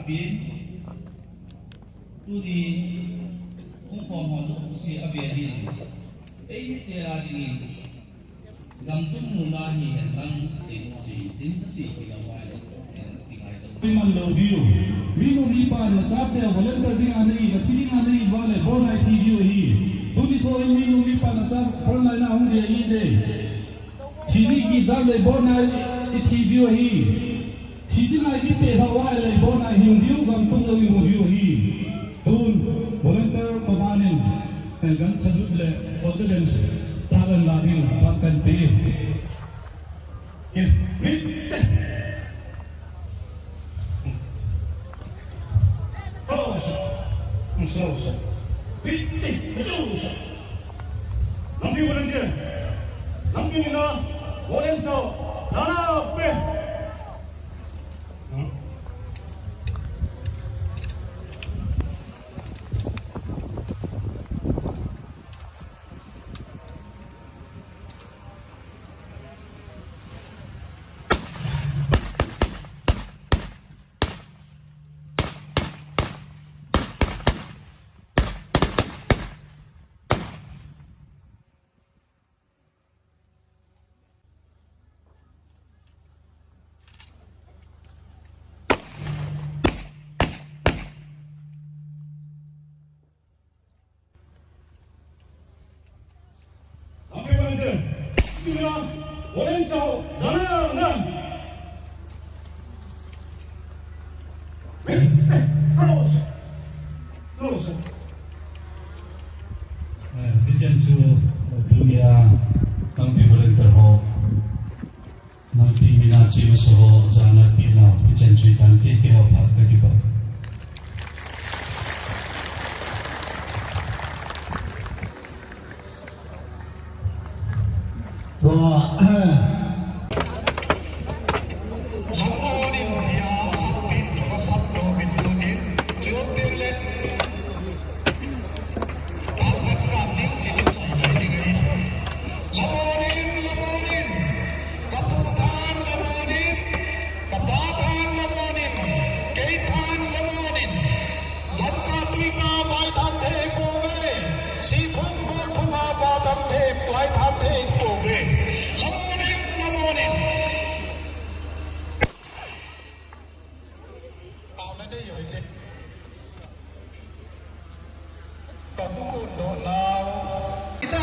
边，都是空空好是阿边的，哎，这拉的，咱中路那里很难是真的是比较歪的，Man lo view, mino lipa na chape volunteer ding ani na tiling ani wale bona video hi. Tuni ko mino lipa na chap online na hunde inde. Tini ki jale bona video hi. Tini na ki pe wale bona hindiu gam tung lo video hi. Tun volunteer pamanin gan salute le ordinance tagan ladin pakan pe. Slosa, bitti, slosa. Nampi bulan dia, nampi ni na, boleh so, nana pe. Lorenzo, Zanan, close. Vision to dunia nanti volunteer ho, nanti minaci masoho Zanan pina vision to nanti kita apa kita. It's